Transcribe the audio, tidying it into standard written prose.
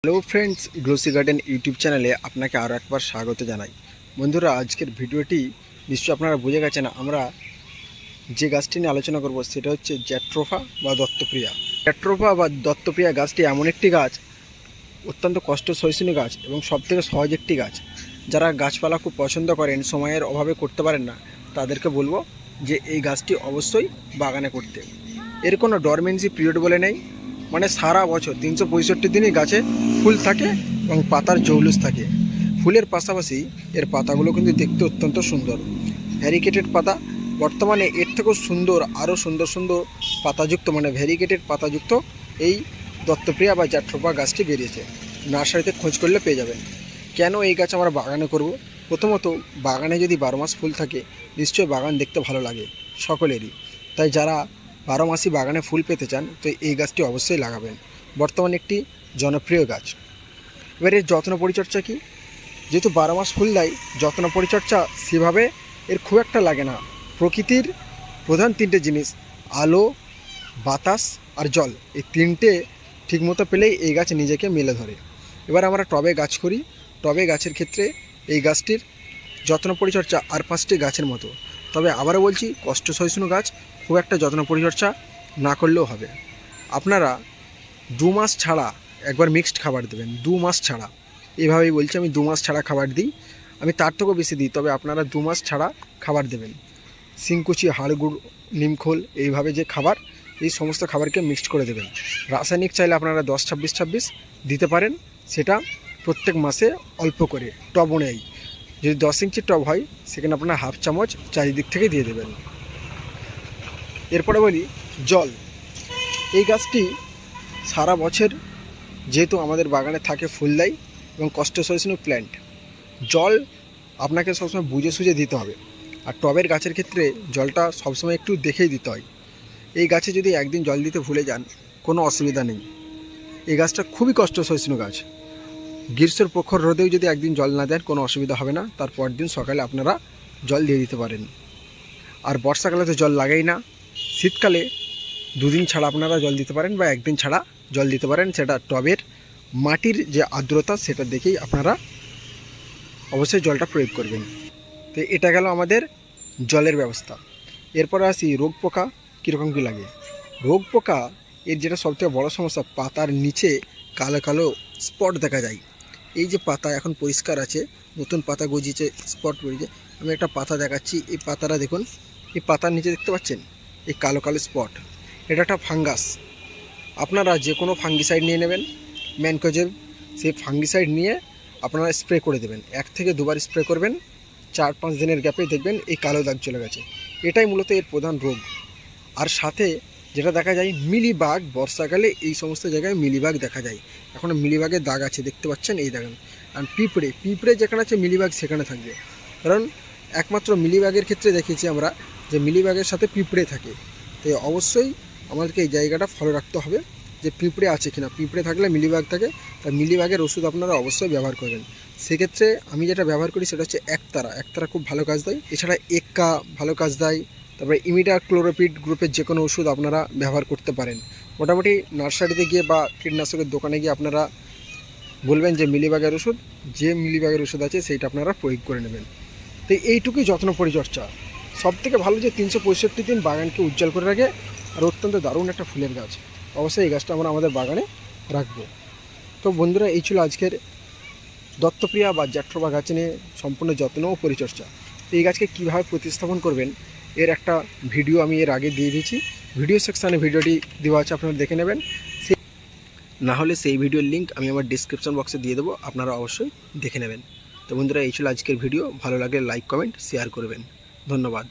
Hello friends, glossy garden YouTube চ্যানেলে আপনাকে আরও একবার স্বাগত জানাই। বন্ধুরা, আজকের ভিডিওটি নিশ্চয়ই আপনারা বুঝে গেছেন আমরা যে গাছটি নিয়ে আলোচনা করব সেটা হচ্ছে জ্যাট্রোফা বা দত্তপ্রিয়া। জ্যাট্রোফা বা দত্তপ্রিয়া গাছটি এমন একটি গাছ, অত্যন্ত কষ্ট সহিষ্ণু গাছ এবং সবথেকে সহজ একটি গাছ। যারা গাছপালা খুব পছন্দ করেন, সময়ের অভাবে করতে পারেন না, তাদেরকে বলবো যে এই গাছটি অবশ্যই বাগানে করতে। এর কোনো ডরমেন্সি পিরিয়ড বলে নেই, মানে সারা বছর 365 দিনই গাছে ফুল থাকে এবং পাতার জৌলুস থাকে। ফুলের পাশাপাশি এর পাতাগুলো কিন্তু দেখতে অত্যন্ত সুন্দর, ভ্যারিকেটেড পাতা। বর্তমানে এর থেকেও সুন্দর, আরও সুন্দর সুন্দর পাতাযুক্ত, মানে ভ্যারিকেটেড পাতাযুক্ত এই দত্তপ্রিয়া বা জ্যাট্রোফা গাছটি বেরিয়েছে। নার্সারিতে খোঁজ করলে পেয়ে যাবেন। কেন এই গাছ আমরা বাগানে করব? প্রথমত, বাগানে যদি 12 মাস ফুল থাকে, নিশ্চয়ই বাগান দেখতে ভালো লাগে সকলেরই। তাই যারা 12 মাসই বাগানে ফুল পেতে চান, তো এই গাছটি অবশ্যই লাগাবেন। বর্তমানে একটি জনপ্রিয় গাছ। এবার এর যত্ন পরিচর্যা কী? যেহেতু 12 মাস ফুল দেয়, যত্ন পরিচর্যা সেভাবে এর খুব একটা লাগে না। প্রকৃতির প্রধান 3টে জিনিস, আলো, বাতাস আর জল, এই 3টে ঠিকমতো পেলেই এই গাছ নিজেকে মেলে ধরে। এবার আমরা টবে গাছ করি। টবে গাছের ক্ষেত্রে এই গাছটির যত্ন পরিচর্যা আর 5টি গাছের মতো। তবে আবারও বলছি, কষ্ট সহিষ্ণু গাছ, খুব একটা যত্ন পরিচর্যা না করলেও হবে। আপনারা 2 মাস ছাড়া একবার মিক্সড খাবার দেবেন, 2 মাস ছাড়া। এভাবেই বলছি, আমি 2 মাস ছাড়া খাবার দিই, আমি তার থেকেও বেশি দিই, তবে আপনারা 2 মাস ছাড়া খাবার দেবেন। শিংকুচি, হাড়গুড়, নিমখোল, এইভাবে যে খাবার, এই সমস্ত খাবারকে মিক্সড করে দেবেন। রাসায়নিক চাইলে আপনারা 10-26-26 দিতে পারেন, সেটা প্রত্যেক মাসে অল্প করে টব অনুযায়ী। যদি 10 ইঞ্চির টব হয়, সেখানে আপনারা হাফ চামচ চারিদিক থেকে দিয়ে দেবেন। এরপরে বলি জল। এই গাছটি সারা বছর যেহেতু আমাদের বাগানে থাকে, ফুল দেয় এবং কষ্ট সহিষ্ণু প্ল্যান্ট, জল আপনাকে সবসময় বুঝে সুঝে দিতে হবে। আর টবের গাছের ক্ষেত্রে জলটা সবসময় একটু দেখেই দিতে হয়। এই গাছে যদি একদিন জল দিতে ভুলে যান, কোনো অসুবিধা নেই। এই গাছটা খুবই কষ্ট সহিষ্ণু গাছ। গ্রীষ্মের প্রখর রোদেও যদি একদিন জল না দেন, কোনো অসুবিধা হবে না। তারপর দিন সকালে আপনারা জল দিয়ে দিতে পারেন। আর বর্ষাকালে তো জল লাগেই না। শীতকালে 2 দিন ছাড়া আপনারা জল দিতে পারেন বা 1 দিন ছাড়া জল দিতে পারেন। সেটা টবের মাটির যে আর্দ্রতা, সেটা দেখেই আপনারা অবশ্যই জলটা প্রয়োগ করবেন। তো এটা গেল আমাদের জলের ব্যবস্থা। এরপরে আসি রোগ পোকা কীরকম কী লাগে। রোগ পোকা এর যেটা সবথেকে বড় সমস্যা, পাতার নিচে কালো কালো স্পট দেখা যায়। এই যে পাতা এখন পরিষ্কার আছে, নতুন পাতা গজিয়েছে, স্পট পড়েছে। আমি একটা পাতা দেখাচ্ছি, এই পাতাটা দেখুন, এই পাতার নিচে দেখতে পাচ্ছেন এই কালো কালো স্পট, এটা একটা ফাঙ্গাস। আপনারা যে কোনো ফাঙ্গিসাইড নিয়ে নেবেন, ম্যানকোজেব, সেই ফাঙ্গিসাইড নিয়ে আপনারা স্প্রে করে দেবেন। 1 থেকে 2 বার স্প্রে করবেন, 4-5 দিনের গ্যাপে দেখবেন এই কালো দাগ চলে গেছে। এটাই মূলত এর প্রধান রোগ। আর সাথে যেটা দেখা যায়, মিলিবাগ, বর্ষাকালে এই সমস্ত জায়গায় মিলিবাগ দেখা যায়। এখন মিলিবাগের দাগ আছে, দেখতে পাচ্ছেন, এই দেখেন। আর পিঁপড়ে যেখানে আছে, মিলিবাগ সেখানে থাকবে। কারণ একমাত্র মিলিবাগের ক্ষেত্রে দেখিয়েছি আমরা যে মিলিবাগের সাথে পিঁপড়ে থাকে। তো অবশ্যই আমাদেরকে এই জায়গাটা ফলো রাখতে হবে যে পিঁপড়ে আছে কিনা। পিঁপড়ে থাকলে মিলিবাগ থাকে, তাই মিলিবাগের ওষুধ আপনারা অবশ্যই ব্যবহার করবেন। সেক্ষেত্রে আমি যেটা ব্যবহার করি সেটা হচ্ছে একতারা খুব ভালো কাজ দেয়। এছাড়া এক্কা ভালো কাজ দেয়। তারপরে ইমিডাক্লোরোপিড গ্রুপের যে কোনো ওষুধ আপনারা ব্যবহার করতে পারেন। মোটামুটি নার্সারিতে গিয়ে বা কীটনাশকের দোকানে গিয়ে আপনারা বলবেন যে মিলিবাগের ওষুধ, যে মিলিবাগের ওষুধ আছে সেইটা আপনারা প্রয়োগ করে নেবেন। তো এইটুকুই যত্ন পরিচর্যা। সবথেকে ভালো যে 365 দিন বাগানকে উজ্জ্বল করে রাখে, আর অত্যন্ত দারুণ একটা ফুলের গাছ। অবশ্যই এই গাছটা আমরা আমাদের বাগানে রাখবো। তো বন্ধুরা, এই ছিল আজকের দত্তপ্রিয়া বা জ্যাট্রোফা গাছ নিয়ে সম্পূর্ণ যত্ন ও পরিচর্যা। এই গাছকে কীভাবে প্রতিস্থাপন করবেন, এর একটা ভিডিও আমি এর আগে দিয়ে দিয়েছি। ভিডিও সেকশানে ভিডিওটি দেওয়া আছে, আপনারা দেখে নেবেন। না হলে সেই ভিডিওর লিঙ্ক আমি আমার ডিসক্রিপশন বক্সে দিয়ে দেবো, আপনারা অবশ্যই দেখে নেবেন। তো বন্ধুরা, এই ছিল আজকের ভিডিও। ভালো লাগলে লাইক, কমেন্ট, শেয়ার করবেন। ধন্যবাদ।